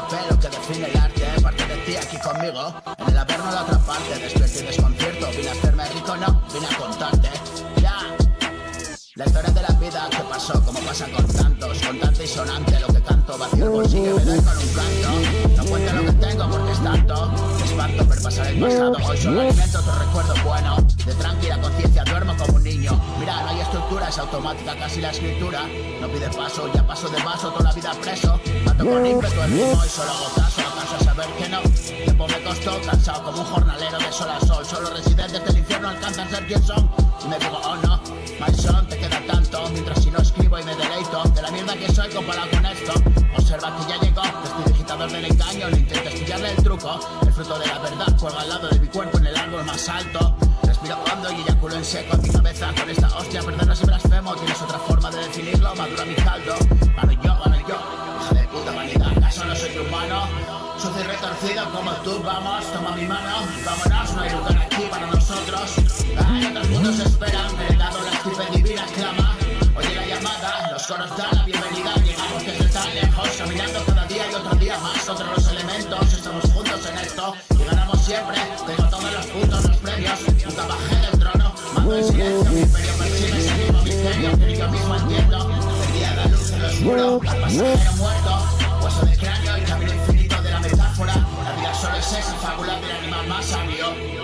papel lo que define el arte. Parte de ti aquí conmigo, en el averno de otra parte. Despierto y desconcierto, vine a hacerme rico, no, vine a contarte. Ya. La historia de la vida que pasó, como pasa con tantos, contante y sonante. Lo que canto, vacío el bolsillo, me doy con un canto. No cuento lo que tengo porque es tanto. Me espanto ver pasar el pasado. Hoy solo alimento otro recuerdo bueno. De tranquila conciencia duermo como un niño. Mira, no hay estructura, es automática casi la escritura. No pide paso, ya paso de vaso, toda la vida preso. Mato con ímpetu el ritmo y solo hago caso. ¿Acaso a saber que no? Tiempo me costó, cansado como un jornalero de sol a sol. Solo residentes del infierno alcanzan a ser quien son. Y me digo, oh no, my son, te queda tanto. Mientras si no escribo y me deleito de la mierda que soy comparado con esto. Observa que ya llegó, prestidigitador del engaño. No intentes pillarle el truco. El fruto de la verdad juega al lado de mi cuerpo en el árbol más alto. Respiro hondo y eyaculo en seco en mi cabeza. Con esta hostia, perdona si blasfemo. Tienes otra forma de definirlo, madura mi caldo. Gano yo, hija de puta vanidad. ¿Acaso no soy humano? Sucio y retorcido como tú, vamos, toma mi mano. Vámonos, no hay lugar aquí para nosotros. Hay otros mundos esperan, heredado la estirpe divina clama. Oye la llamada, los coros dan la bienvenida. Llegamos desde tan lejos, caminando cada día y otro día más. Contra los elementos, estamos juntos en esto. Y ganamos siempre, tengo todos los puntos, los premios. Nunca bajé del trono, mando en silencio. Mi imperio persigue ese mismo misterio que ni yo mismo entiendo. El día da luz en lo oscuro, al pasajero muerto. Hueso de cráneo y camino infinito de la metáfora. La vida solo es esa fábula del animal más sabio.